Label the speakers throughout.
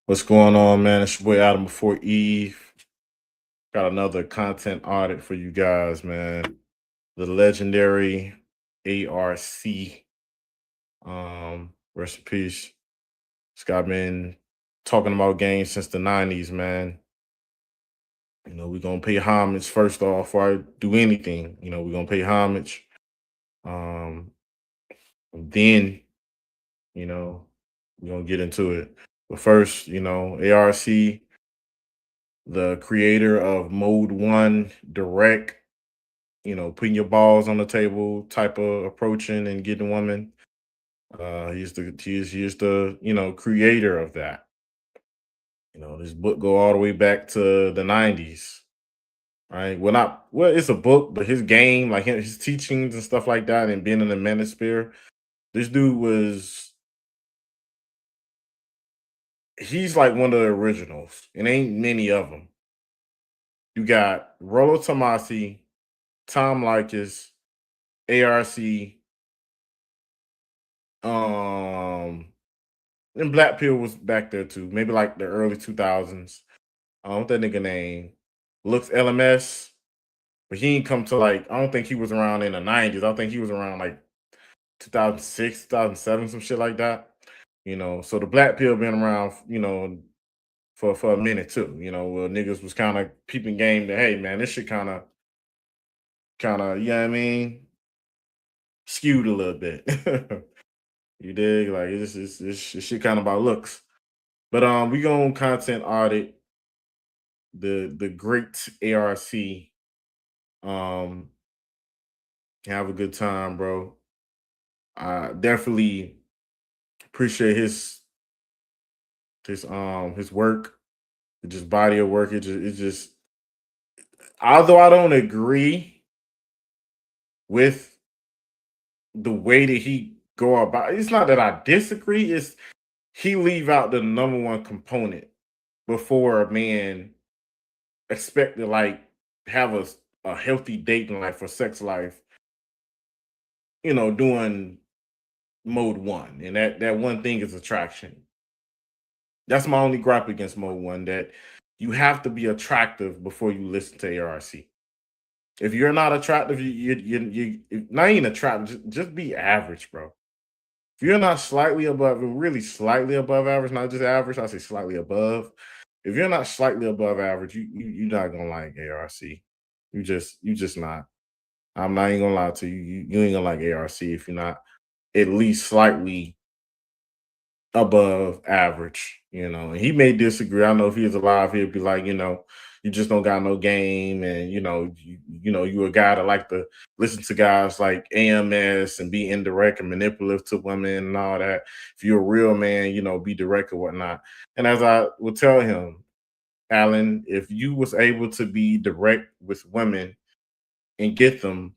Speaker 1: What's going on, man? It's your boy Adam before Eve. Got another content audit for you guys, man. The legendary ARC. Rest in peace. This guy been talking about games since the 90s, man. We're gonna pay homage first off before I do anything. We're gonna pay homage. Um, then, you know, we're gonna get into it. But first, ARC, the creator of Mode One Direct, putting your balls on the table type of approaching and getting women. He's the creator of that. This book go all the way back to the 90s. Right. It's a book, but his game, like his teachings and stuff like that, and being in the manosphere, this dude he's like one of the originals. And ain't many of them. You got Rollo Tomasi, Tom Likas, ARC, and Black Pill was back there too. Maybe like the early 2000s. What that nigga name? Looks LMS. But he ain't come to like, I don't think he was around in the 90s. I think he was around like 2006, 2007, some shit like that. So the Black Pill been around, for a minute too. Where niggas was kind of peeping game that, hey man, this shit you know what I mean, skewed a little bit. You dig? Like it's shit kind of about looks. But we gonna content audit the great ARC. Um, have a good time, bro. I definitely appreciate his work, just body of work. It just although I don't agree with the way that he go about, it's not that I disagree, it's he leave out the number one component before a man expect to like have a healthy dating life or sex life, doing mode one. And that one thing is attraction. That's my only gripe against mode one, that you have to be attractive before you listen to ARC. If you're not attractive, you not even attractive, just be average, bro. If you're not slightly above, really slightly above average, not just average, I say slightly above. If you're not slightly above average, you're not gonna like ARC. You just not. I'm not even gonna lie to you. You ain't gonna like ARC if you're not at least slightly above average. And he may disagree. I know if he was alive, he'd be like, you just don't got no game, and you a guy that like to listen to guys like AMS and be indirect and manipulative to women and all that. If you're a real man, be direct or whatnot. And as I would tell him, Alan, if you was able to be direct with women and get them,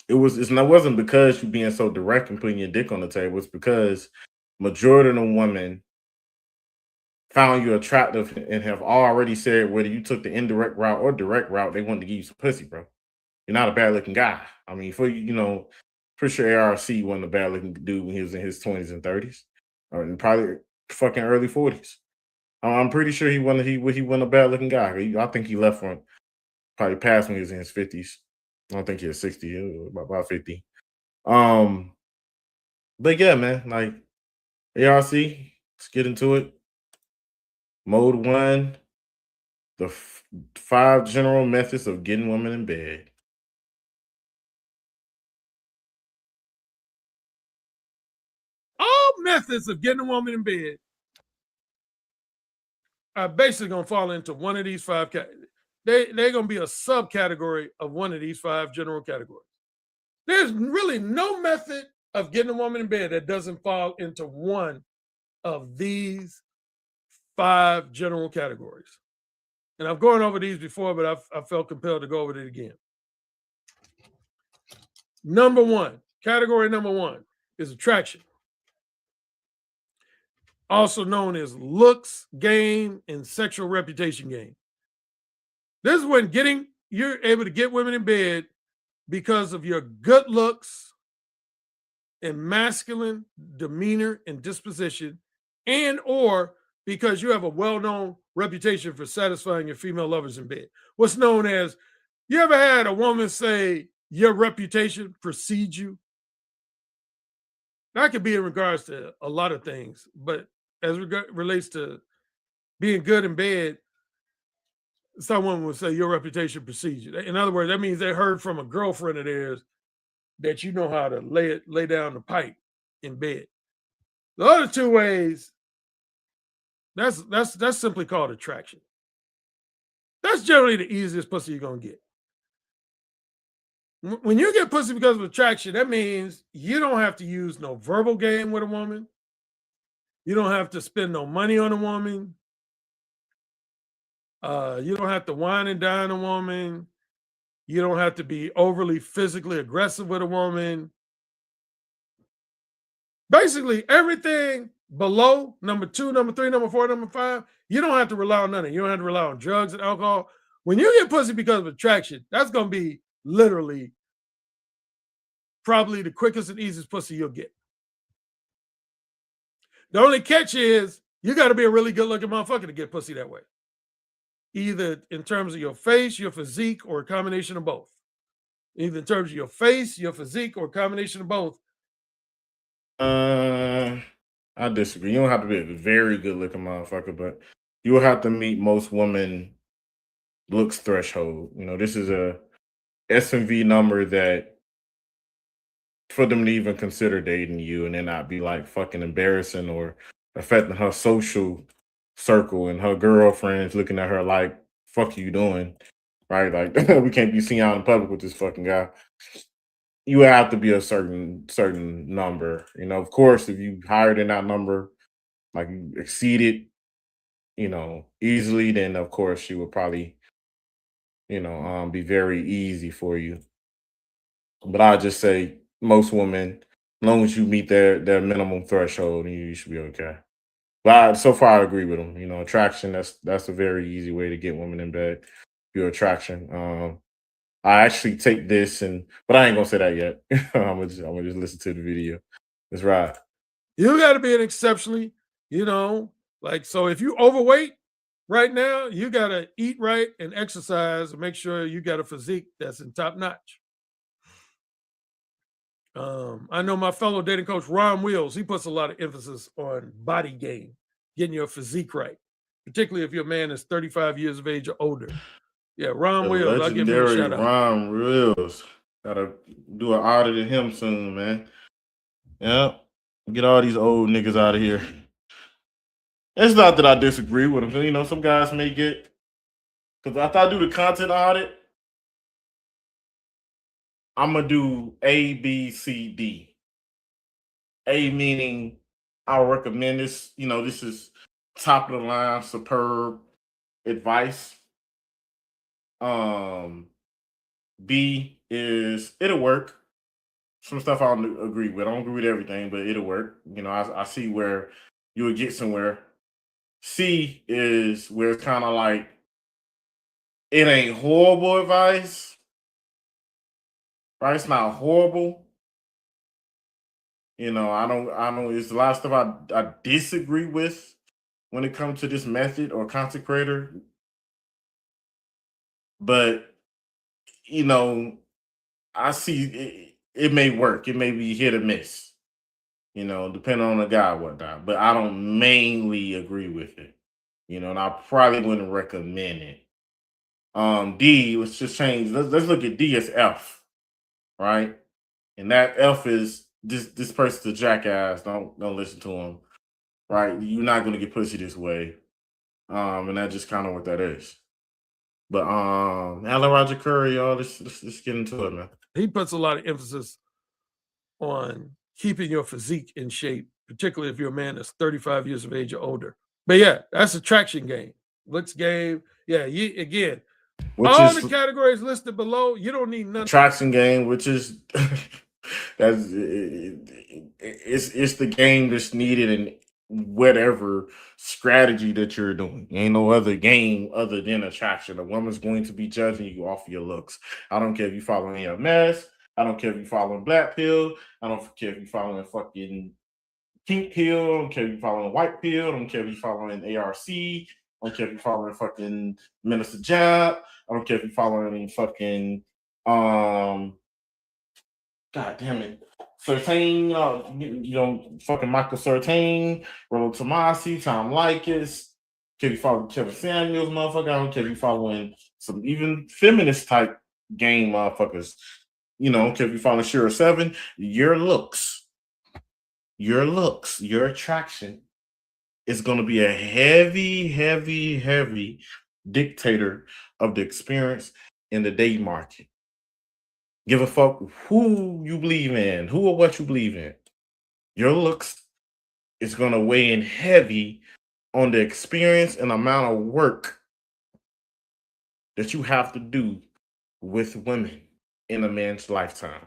Speaker 1: it wasn't because you being so direct and putting your dick on the table. It's because majority of the women found you attractive and have already said whether you took the indirect route or direct route, they wanted to give you some pussy, bro. You're not a bad looking guy. I mean, pretty sure ARC wasn't a bad looking dude when he was in his 20s and 30s, or in probably fucking early 40s. I'm pretty sure he wasn't a bad looking guy. I think he left from probably passed when he was in his 50s. I don't think he was 60, about 50. Um, but yeah, man, like ARC, let's get into it. Mode one, the 5 general methods of getting women in bed.
Speaker 2: All methods of getting a woman in bed are basically going to fall into one of these 5 categories. They're going to be a subcategory of one of these 5 general categories. There's really no method of getting a woman in bed that doesn't fall into one of these 5 general categories. And I've gone over these before, but I felt compelled to go over it again. Category number one is attraction, also known as looks game and sexual reputation game. This is when you're able to get women in bed because of your good looks and masculine demeanor and disposition, and or because you have a well-known reputation for satisfying your female lovers in bed. What's known as, you ever had a woman say your reputation precedes you? That could be in regards to a lot of things, but as relates to being good in bed, someone would say your reputation precedes you. In other words, that means they heard from a girlfriend of theirs that you know how to lay down the pipe in bed. The other two ways, that's simply called attraction. That's generally the easiest pussy you're gonna get. When you get pussy because of attraction, that means you don't have to use no verbal game with a woman. You don't have to spend no money on a woman. You don't have to wine and dine a woman. You don't have to be overly physically aggressive with a woman. Basically, everything below number 2, number 3, number 4, number 5, you don't have to rely on none of it. You don't have to rely on drugs and alcohol. When you get pussy because of attraction, that's going to be literally probably the quickest and easiest pussy you'll get. The only catch is you got to be a really good looking motherfucker to get pussy that way. Either in terms of your face, your physique, or a combination of both. Either in terms of your face, your physique, or a combination of both.
Speaker 1: I disagree. You don't have to be a very good looking motherfucker, but you will have to meet most women looks threshold. You know, this is a S&V number that for them to even consider dating you and then not be like fucking embarrassing or affecting her social circle and her girlfriends looking at her like, fuck you doing? Right? Like we can't be seen out in public with this fucking guy. You have to be a certain number. You know, of course, if you higher than that number, like you exceed it, you know, easily, then of course she would probably, be very easy for you. But I just say most women, as long as you meet their minimum threshold, you should be okay. But so far, I agree with them. You know, attraction, that's a very easy way to get women in bed. Your attraction. I actually take this but I ain't gonna say that yet. I'm gonna just listen to the video. That's right.
Speaker 2: You got to be an exceptionally, so if you overweight right now, you got to eat right and exercise and make sure you got a physique that's in top notch. I know my fellow dating coach, Ron Wheels, he puts a lot of emphasis on body gain, getting your physique right, particularly if your man is 35 years of age or older. Yeah, Ron
Speaker 1: The
Speaker 2: Wheels, I'll give him a
Speaker 1: legendary
Speaker 2: shout out.
Speaker 1: Ron Wheels. Gotta do an audit of him soon, man. Yeah. Get all these old niggas out of here. It's not that I disagree with him. You know, some guys may get, because after I do the content audit, I'm gonna do A, B, C, D. A meaning I recommend this. You know, this is top of the line, superb advice. B is it'll work. Some stuff I don't agree with. I don't agree with everything, but it'll work. You know, I see where you would get somewhere. C is where it's kind of like it ain't horrible advice, right? It's not horrible. You know, I don't. It's a lot of stuff I disagree with when it comes to this method or content creator. But you know, I see it may work. It may be hit or miss. You know, depending on the guy, whatnot. But I don't mainly agree with it. You know, and I probably wouldn't recommend it. D, let's just change. Let's look at D as F, right? And that F is this person's a jackass. Don't listen to him, right? You're not gonna get pussy this way. And that's just kind of what that is. But Alan Roger Currie, y'all, let's get into it, man.
Speaker 2: He puts a lot of emphasis on keeping your physique in shape, particularly if you're a man that's 35 years of age or older. But yeah, that's attraction game, looks game. Yeah, again, all the categories listed below, you don't need none.
Speaker 1: Attraction game, which is it's the game that's needed in whatever strategy that you're doing. Ain't no other game other than attraction. A woman's going to be judging you off your looks. I don't care if you're following your mess. I don't care if you're following Black Pill. I don't care if you're following fucking pink pill. I don't care if you're following white pill. I don't care if you're following ARC. I don't care if you're following fucking Minister Jab. I don't care if you're following fucking God damn it. Certain, fucking Michael Certain, Rollo Tomasi, Tom Likas. Can you follow Kevin Samuels, motherfucker? I don't care if you following some even feminist type game motherfuckers. Can you follow Shira 7? Your looks, your attraction is going to be a heavy, heavy, heavy dictator of the experience in the dating market. Give a fuck who you believe in, who or what you believe in. Your looks is going to weigh in heavy on the experience and amount of work that you have to do with women in a man's lifetime.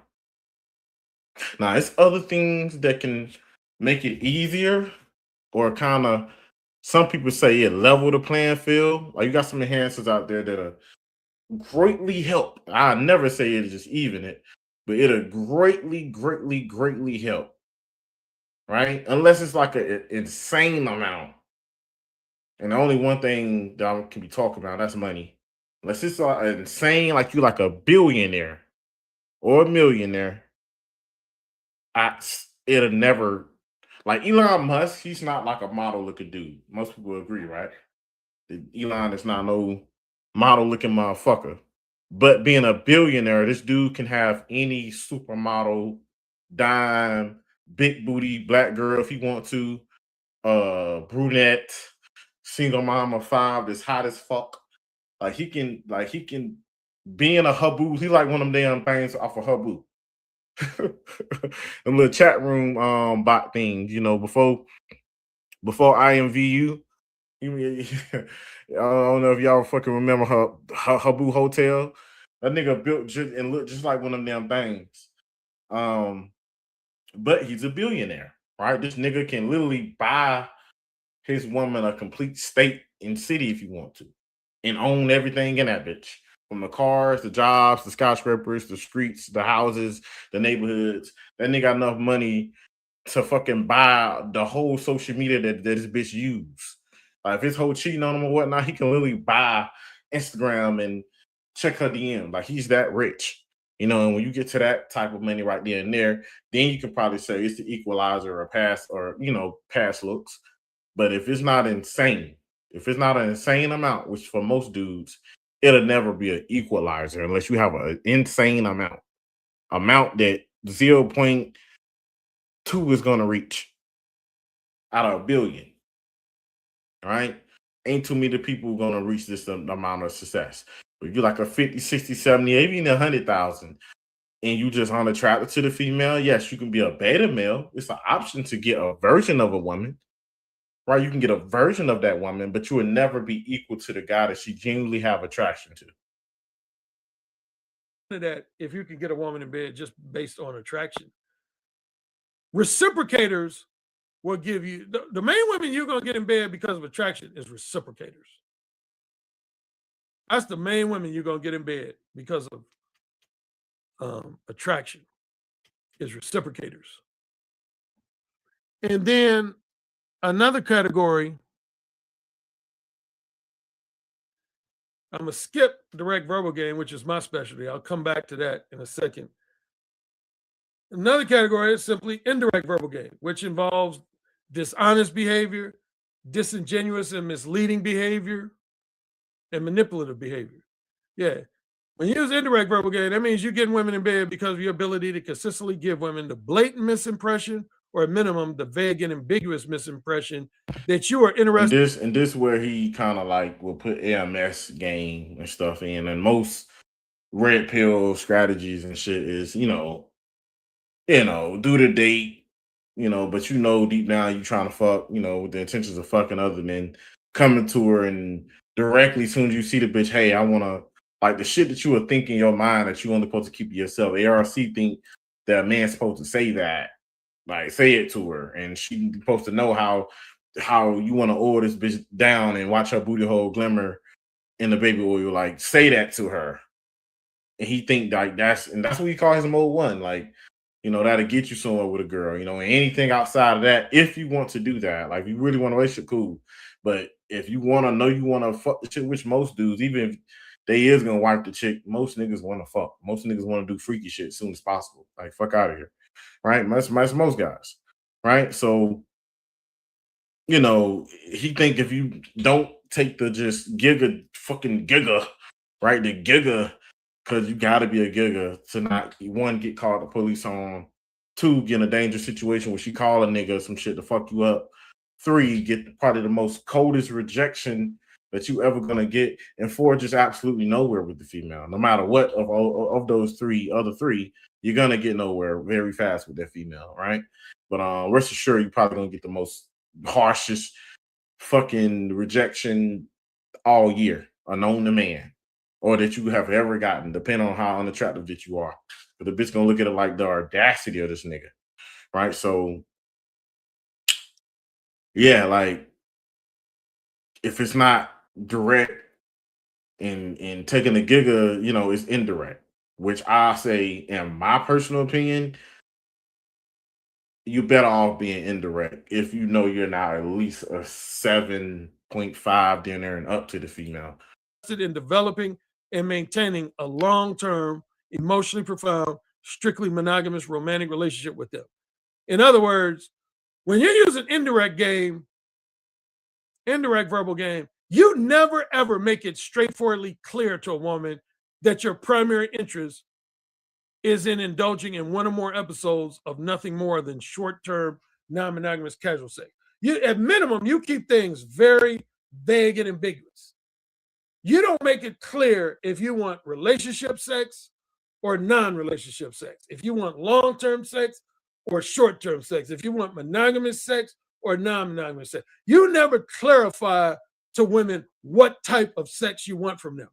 Speaker 1: Now, it's other things that can make it easier or kind of, some people say it level the playing field. Like you got some enhancers out there that'll greatly help. I never say it'll just even it, but it'll greatly, greatly, greatly help. Right? Unless it's like an insane amount. And the only one thing that I can be talking about, that's money. Unless it's insane, like you like a billionaire or a millionaire, it'll never, like Elon Musk, he's not like a model looking dude. Most people agree, right? Elon is not no model looking motherfucker. But being a billionaire, this dude can have any supermodel, dime, big booty black girl if he want to, brunette, single mom of 5 that's hot as fuck. Like he can be in a Habu. He like one of them damn things off of Habu. A little chat room bot thing, before IMVU. I don't know if y'all fucking remember her Habu Hotel. That nigga built and looked just like one of them damn things. But he's a billionaire, right? This nigga can literally buy his woman a complete state and city if you want to, and own everything in that bitch. From the cars, the jobs, the skyscrapers, the streets, the houses, the neighborhoods. That nigga got enough money to fucking buy the whole social media that this bitch use. If his whole cheating on him or whatnot, he can literally buy Instagram and check her DM. Like he's that rich. And when you get to that type of money right there and there, then you can probably say it's the equalizer or past looks. But if it's not insane, if it's not an insane amount, which for most dudes, it'll never be an equalizer unless you have an insane amount that 0.2 is going to reach out of a billion. All right. Ain't too many people going to reach this amount of success. If you're like a 50, 60, 70, even 100,000, and you just unattracted to the female, yes, you can be a beta male. It's an option to get a version of a woman. Right, you can get a version of that woman, but you will never be equal to the guy that she genuinely have attraction to.
Speaker 2: That if you can get a woman in bed just based on attraction, reciprocators will give you the main women you're going to get in bed because of attraction is reciprocators. That's the main women you're going to get in bed because of attraction is reciprocators. And then another category, I'm going to skip direct verbal game, which is my specialty. I'll come back to that in a second. Another category is simply indirect verbal game, which involves dishonest behavior, disingenuous and misleading behavior, and manipulative behavior. Yeah. When you use indirect verbal game, that means you're getting women in bed because of your ability to consistently give women the blatant misimpression or at minimum the vague and ambiguous misimpression that you are interested.
Speaker 1: And this where he kind of like will put AMS game and stuff in, and most red pill strategies and shit is do the date, but deep down you trying to fuck, with the intentions of fucking other than coming to her and directly as soon as you see the bitch, hey, I want to, like the shit that you were thinking in your mind that you only supposed to keep to yourself. ARC think that a man's supposed to say that. Like say it to her, and she's supposed to know how you want to oil this bitch down and watch her booty hole glimmer in the baby oil. Like say that to her, and he think like that's what he calls his mode 1. Like that'll get you somewhere with a girl, and anything outside of that, if you want to do that, like, if you really want a relationship, cool. But if you want to know you want to fuck the chick, which most dudes, even if they is going to wipe the chick, most niggas want to fuck. Most niggas want to do freaky shit as soon as possible. Like, fuck out of here. Right? That's most guys. Right? So, he think if you don't take the just fucking giga, right? The giga, because you got to be a giga to not, one, get called the police on, two, get in a dangerous situation where she call a nigga some shit to fuck you up, three, get probably the most coldest rejection that you ever gonna get, and four, just absolutely nowhere with the female. No matter what of those other three, you're gonna get nowhere very fast with that female, right? But rest assured, you're probably gonna get the most harshest fucking rejection all year, unknown to man, or that you have ever gotten, depending on how unattractive that you are. But the bitch gonna look at it like the audacity of this nigga, right? So, yeah, like, if it's not direct and taking the giga, it's indirect, which I say, in my personal opinion, you better off being indirect if you know you're now at least a 7.5 dinner and up to the female.
Speaker 2: In developing and maintaining a long-term, emotionally profound, strictly monogamous romantic relationship with them. In other words, when you use an indirect verbal game, you never ever make it straightforwardly clear to a woman that your primary interest is in indulging in one or more episodes of nothing more than short-term, non-monogamous casual sex. At minimum, you keep things very vague and ambiguous. You don't make it clear if you want relationship sex or non-relationship sex, if you want long-term sex or short-term sex, if you want monogamous sex or non-monogamous sex. You never clarify to women what type of sex you want from them.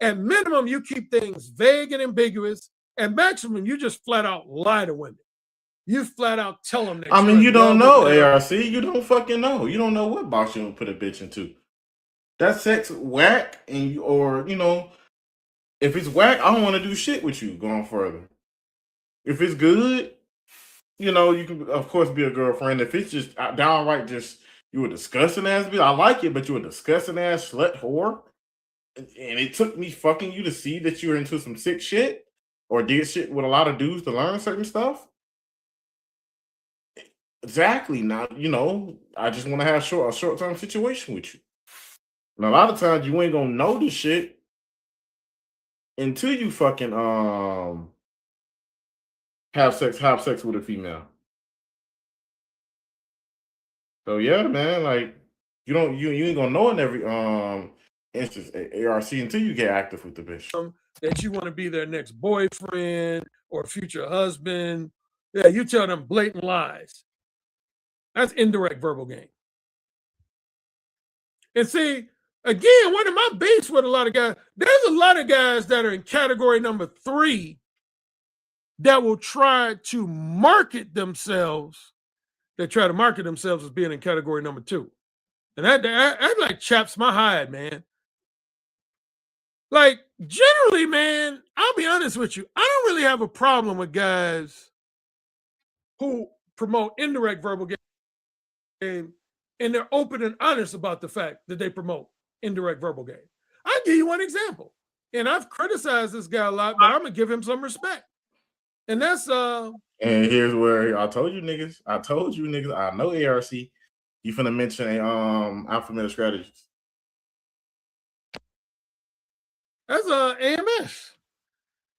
Speaker 2: At minimum, you keep things vague and ambiguous. At maximum, you just flat out lie to women. You flat out tell them that.
Speaker 1: I mean, you don't know, ARC. You don't fucking know. You don't know what box you gonna put a bitch into. That sex whack, if it's whack, I don't want to do shit with you going further. If it's good, you can, of course, be a girlfriend. If it's just downright just you a disgusting ass bitch, I like it, but you a disgusting ass slut whore, and it took me fucking you to see that you were into some sick shit or did shit with a lot of dudes to learn certain stuff. Exactly. Now, I just want to have a short-term situation with you. And a lot of times you ain't gonna know this shit until you fucking have sex with a female. So yeah, man, like, you ain't gonna know in every instance, ARC, until you get active with the bitch.
Speaker 2: That you want to be their next boyfriend or future husband. Yeah, you tell them blatant lies. That's indirect verbal game. And see, again, one of my beefs with a lot of guys, there's a lot of guys that are in category number 3 that will try to market themselves. They try to market themselves as being in category number 2. And that like chaps my hide, man. Like, generally, man, I'll be honest with you, I don't really have a problem with guys who promote indirect verbal game, and they're open and honest about the fact that they promote indirect verbal game. I'll give you one example. And I've criticized this guy a lot, but I'm gonna give him some respect. And that's
Speaker 1: and here's where I told you niggas. I know ARC. You finna mention unfamiliar strategies.
Speaker 2: That's AMS.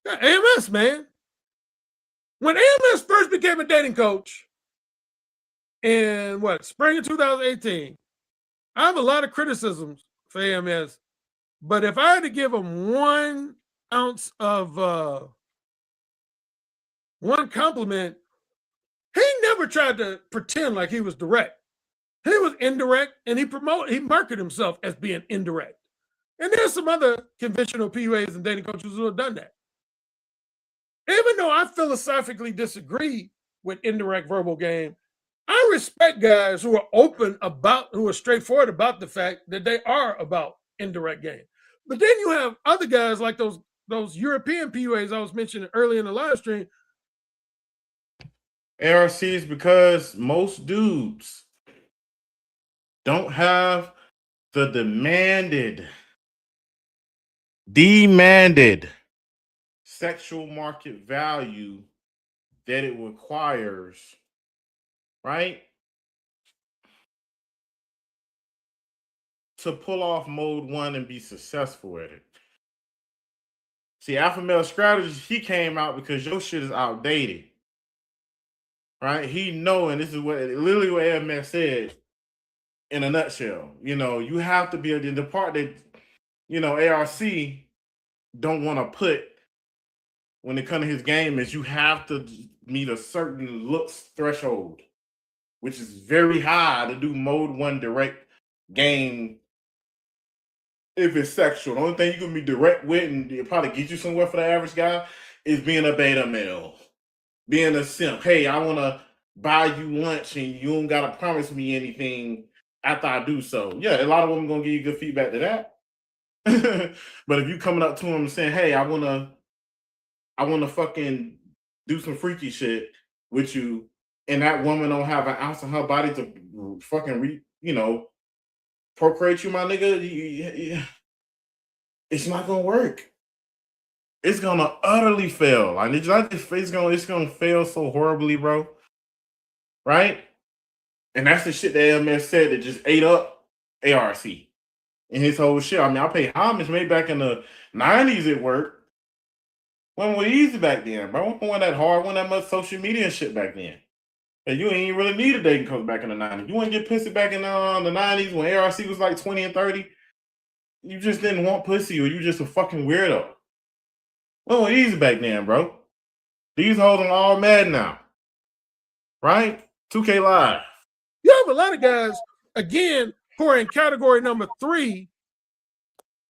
Speaker 2: Yeah, AMS, man. When AMS first became a dating coach in spring of 2018, I have a lot of criticisms for AMS, but if I had to give him 1 ounce of one compliment, he never tried to pretend like he was direct. He was indirect, and he marketed himself as being indirect. And there's some other conventional PUAs and dating coaches who have done that. Even though I philosophically disagree with indirect verbal game, I respect guys who are straightforward about the fact that they are about indirect game. But then you have other guys like those European PUAs I was mentioning earlier in the live stream.
Speaker 1: ARC is because most dudes don't have the demanded sexual market value that it requires, right? To pull off mode one and be successful at it. See, Alpha Male Strategy, he came out because your shit is outdated. Right? He know, and this is what literally what AMS said in a nutshell. You know, you have to be the part that, you know, ARC don't want to put when it comes to his game is you have to meet a certain looks threshold, which is very high to do mode one direct game if it's sexual. The only thing you can be direct with and it probably get you somewhere for the average guy is being a beta male, being a simp. Hey, I want to buy you lunch and you don't gotta promise me anything after I do so. Yeah, a lot of women gonna give you good feedback to that. But if you coming up to them and saying, "Hey, I wanna fucking do some freaky shit with you," and that woman don't have an ounce of her body to fucking procreate you, my nigga, it's not gonna work. It's gonna utterly fail. It's gonna fail so horribly, bro. Right? And that's the shit that AMS said that just ate up ARC and his whole shit. I mean, I pay homage maybe back in the 90s it worked. When was easy back then, bro. When that hard, when that much social media and shit back then. And you ain't really need a dating coach back in the 90s. You wouldn't get pussy back in the 90s when ARC was like 20 and 30. You just didn't want pussy or you just a fucking weirdo. Well, easy back then, bro. These hoes are all mad now. Right? 2K Live.
Speaker 2: You have a lot of guys, again, who are in category number 3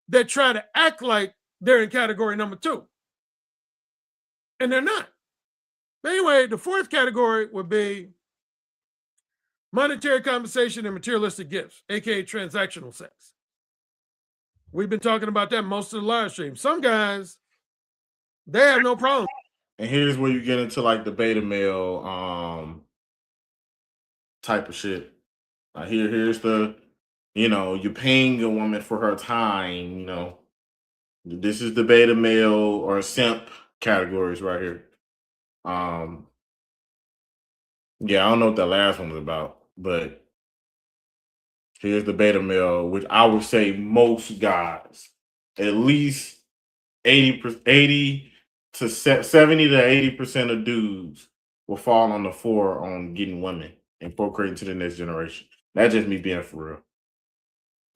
Speaker 2: that try to act like they're in category number 2. And they're not. But anyway, the 4th category would be monetary compensation and materialistic gifts, aka transactional sex. We've been talking about that most of the live stream. Some guys, they have no problem.
Speaker 1: And here's where you get into like the beta male type of shit. Here's the, you're paying a woman for her time, This is the beta male or simp categories right here. Yeah, I don't know what that last one was about, but here's the beta male, which I would say most guys, at least 80 to 70 to 80% of dudes will fall on the floor on getting women and procreating to the next generation. That's just me being for real.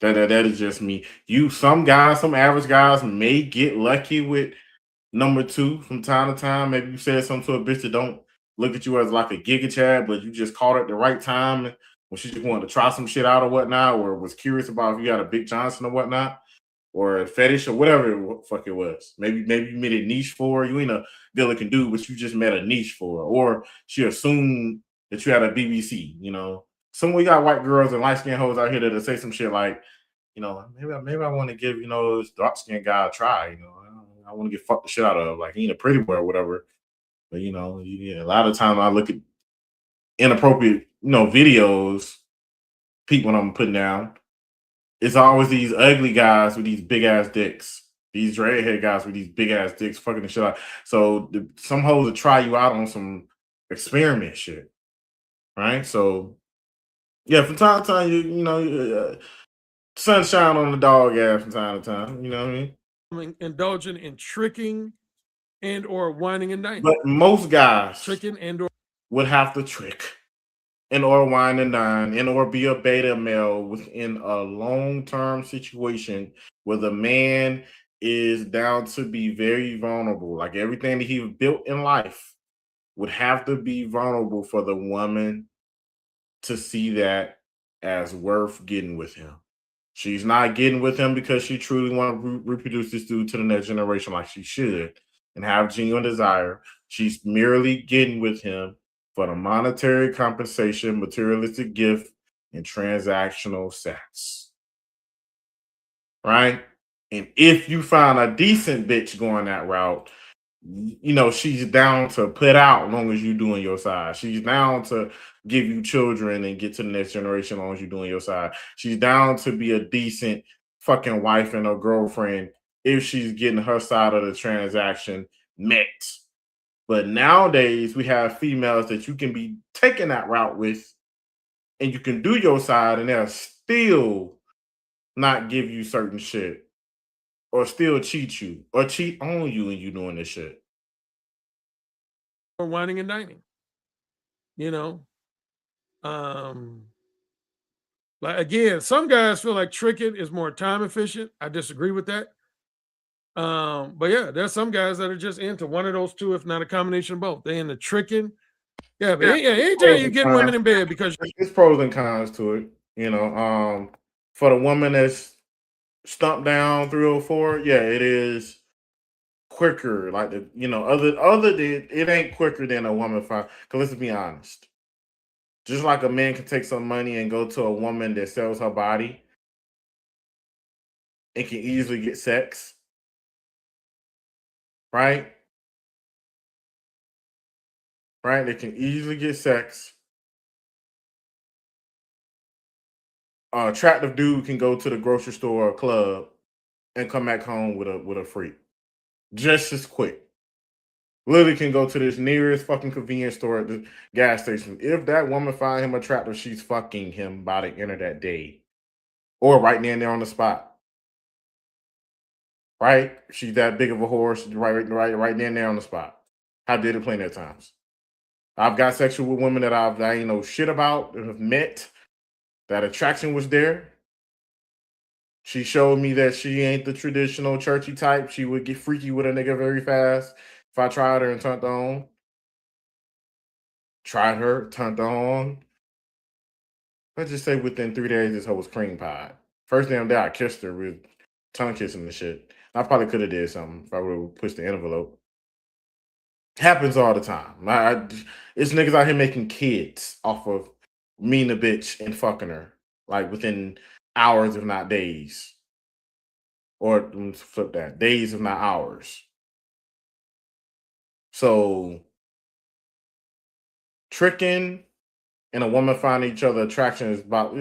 Speaker 1: That is just me. Some average guys may get lucky with number 2 from time to time. Maybe you said something to a bitch that don't look at you as like a giga chad, but you just caught it at the right time when she just wanted to try some shit out or whatnot, or was curious about if you got a Big Johnson or whatnot, or a fetish or whatever the fuck it was. Maybe you made a niche for her. You ain't a good looking dude, but you just met a niche for her. Or she assumed that you had a BBC, Some we got white girls and light skinned hoes out here that'll say some shit like, maybe I want to give, this dark skinned guy a try, I want to get fucked the shit out of. Like he ain't a pretty boy or whatever. But a lot of times I look at inappropriate, videos, people I'm putting down. It's always these ugly guys with these big ass dicks. These dreadhead guys with these big ass dicks fucking the shit out. So some hoes will try you out on some experiment shit. Right? So yeah, from time to time, sunshine on the dog ass from time to time. You know what I mean?
Speaker 2: Indulging in tricking and or whining and dining.
Speaker 1: But most guys
Speaker 2: tricking and or
Speaker 1: would have to trick and or wine and dine and or be a beta male within a long-term situation where the man is down to be very vulnerable. Like everything that he built in life would have to be vulnerable for the woman to see that as worth getting with him. She's not getting with him because she truly want to reproduce this dude to the next generation like she should and have genuine desire. She's merely getting with him for the monetary compensation, materialistic gift, and transactional sex. Right? And if you find a decent bitch going that route, she's down to put out as long as you're doing your side. She's down to give you children and get to the next generation as long as you're doing your side. She's down to be a decent fucking wife and a girlfriend if she's getting her side of the transaction met. But nowadays, we have females that you can be taking that route with, and you can do your side, and they'll still not give you certain shit, or still cheat you, or cheat on you, and you doing this shit.
Speaker 2: Or whining and dining. You know, like again, some guys feel like tricking is more time efficient. I disagree with that. But yeah, there's some guys that are just into one of those two, if not a combination of both. They into tricking. Yeah, but
Speaker 1: Yeah,
Speaker 2: anytime
Speaker 1: pros
Speaker 2: you
Speaker 1: and
Speaker 2: get women
Speaker 1: cons.
Speaker 2: in bed because
Speaker 1: It's pros and cons to it. For the woman that's stumped down 304, yeah, it is quicker. Like other than it ain't quicker than a woman find. Cause let's be honest. Just like a man can take some money and go to a woman that sells her body and can easily get sex, right? Right? They can easily get sex. Attractive dude can go to the grocery store or club and come back home with a freak just as quick. Literally can go to this nearest fucking convenience store at the gas station. If that woman find him attractive, she's fucking him by the end of that day, or right then and there on the spot. Right? She's that big of a horse. Right then and there on the spot. I did it plenty of times. I've got sexual with women that I ain't know shit about, that have met. That attraction was there. She showed me that she ain't the traditional churchy type. She would get freaky with a nigga very fast if I tried her and turned on. Tried her, turned on. Let's just say within 3 days, this hoe was cream pie. First damn day, I kissed her with tongue kissing and shit. I probably could have did something if I would have pushed the envelope. Happens all the time. It's niggas out here making kids off of mean a bitch and fucking her like within hours, if not days. Or flip that, days, if not hours. So tricking and a woman finding each other attraction is about.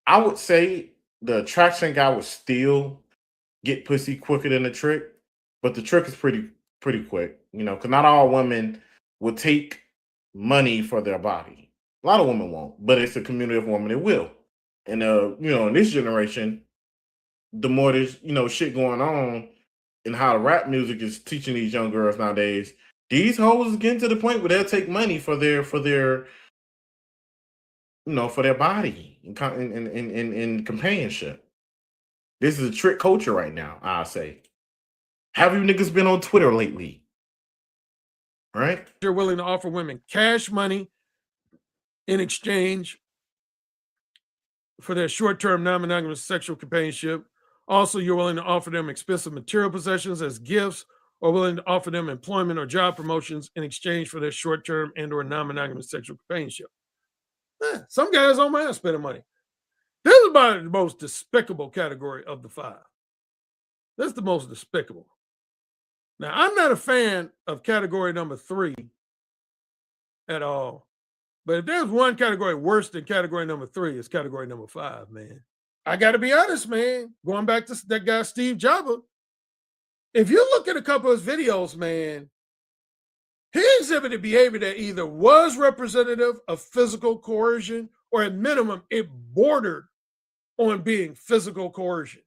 Speaker 1: I would say the attraction guy would still get pussy quicker than the trick, but the trick is pretty quick. Because not all women will take money for their body. A lot of women won't, but it's a community of women that will. And in this generation, the more there's shit going on and how the rap music is teaching these young girls nowadays, these hoes is getting to the point where they'll take money for their body and companionship. This is a trick culture right now, I'll say. Have you niggas been on Twitter lately? Right?
Speaker 2: you're willing to offer women cash money in exchange for their short-term non-monogamous sexual companionship. Also, you're willing to offer them expensive material possessions as gifts, or willing to offer them employment or job promotions in exchange for their short-term and or non-monogamous sexual companionship. Some guys don't mind spending money. This is about the most despicable category of the five. This is the most despicable. Now, I'm not a fan of category number 3 at all. But if there's one category worse than category number 3, it's category number 5, man. I got to be honest, man. Going back to that guy, Steve Jobs. If you look at a couple of his videos, man, he exhibited behavior that either was representative of physical coercion or at minimum, it bordered on being physical coercion.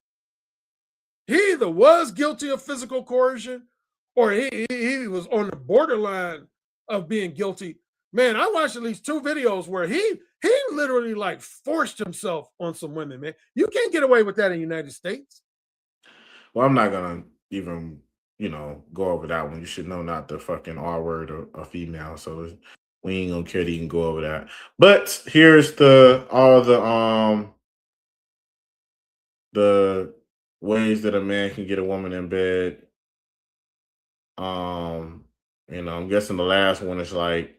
Speaker 2: He either was guilty of physical coercion or he was on the borderline of being guilty. Man, I watched at least 2 videos where he literally like forced himself on some women, man. You can't get away with that in the United States.
Speaker 1: Well, I'm not gonna even, go over that one. You should know not the fucking R word or a female. So we ain't gonna care to even go over that. But here's all the ways that a man can get a woman in bed. I'm guessing the last one is like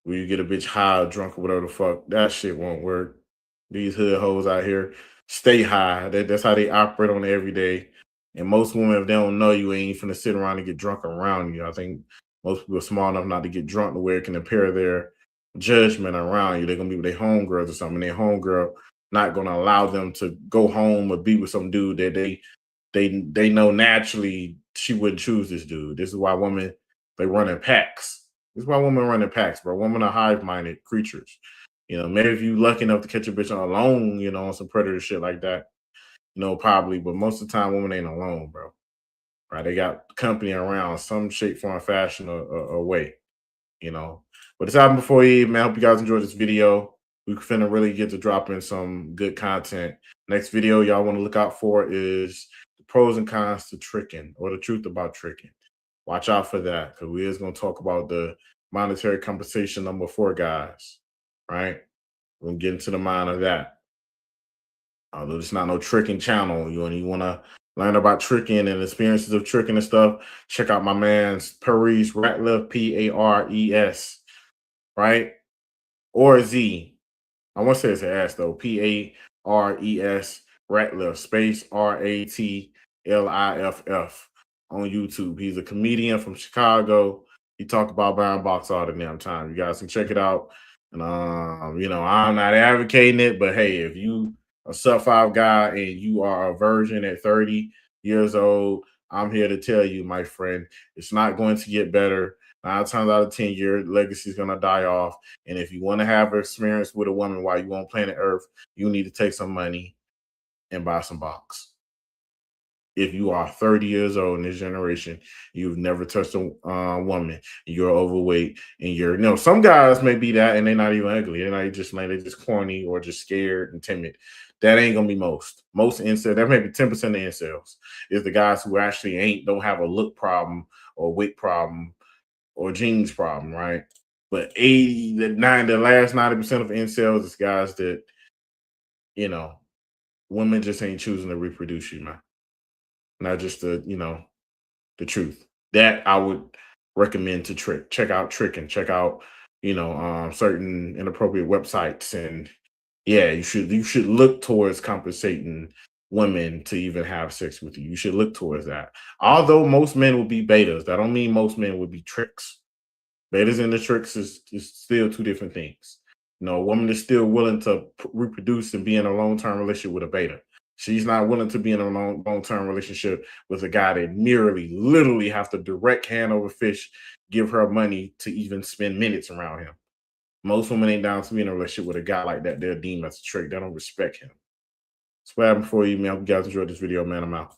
Speaker 1: where you get a bitch high or drunk or whatever the fuck. That shit won't work. These hood hoes out here stay high. That's how they operate on every day. And most women, if they don't know you, ain't finna sit around and get drunk around you. I think most people are smart enough not to get drunk to where it can impair their judgment around you. They're gonna be with their homegirls or something. Their homegirl not gonna allow them to go home or be with some dude that they know naturally she wouldn't choose this dude. This is why women they run in packs. This is why women run in packs, bro. Women are hive-minded creatures. Maybe if you lucky enough to catch a bitch on alone, on some predator shit like that, probably. But most of the time, women ain't alone, bro. Right? They got company around some shape, form, fashion, or way. But it's happened before you, man. I hope you guys enjoyed this video. We finna really get to dropping some good content. Next video y'all want to look out for is the pros and cons to tricking, or the truth about tricking. Watch out for that, because we is gonna talk about the monetary compensation number 4, guys. Right? We'll get into the mind of that. Although it's not no tricking channel, you want to learn about tricking and experiences of tricking and stuff, check out my man's Paris Ratliff, Pares, right? Or Z. I want to say it's an S though. Pares Ratliff, space Ratliff on YouTube. He's a comedian from Chicago. He talk about buying box all the damn time. You guys can check it out. And I'm not advocating it, but hey, if you a sub 5 guy and you are a virgin at 30 years old, I'm here to tell you, my friend, it's not going to get better. 9 times out of 10, your legacy is going to die off. And if you want to have an experience with a woman while you on planet Earth, you need to take some money and buy some box. If you are 30 years old in this generation, you've never touched a woman, you're overweight, and some guys may be that and they're not even ugly. They're just corny or just scared and timid. That ain't gonna be most incels. That may be 10% of incels is the guys who actually don't have a look problem or weight problem or genes problem, right? But the last 90% of incels is guys that, women just ain't choosing to reproduce you, man. Not just the truth. That I would recommend to trick. Check out tricking. Check out, certain inappropriate websites. And yeah, you should look towards compensating women to even have sex with you. You should look towards that. Although most men will be betas, that don't mean most men would be tricks. Betas and the tricks is still 2 different things. A woman is still willing to reproduce and be in a long-term relationship with a beta. She's not willing to be in a long-term relationship with a guy that literally have to direct hand over fist, give her money to even spend minutes around him. Most women ain't down to be in a relationship with a guy like that. They're deemed as a trick. They don't respect him. That's what happened for you, man. I hope you guys enjoyed this video, man. I'm out.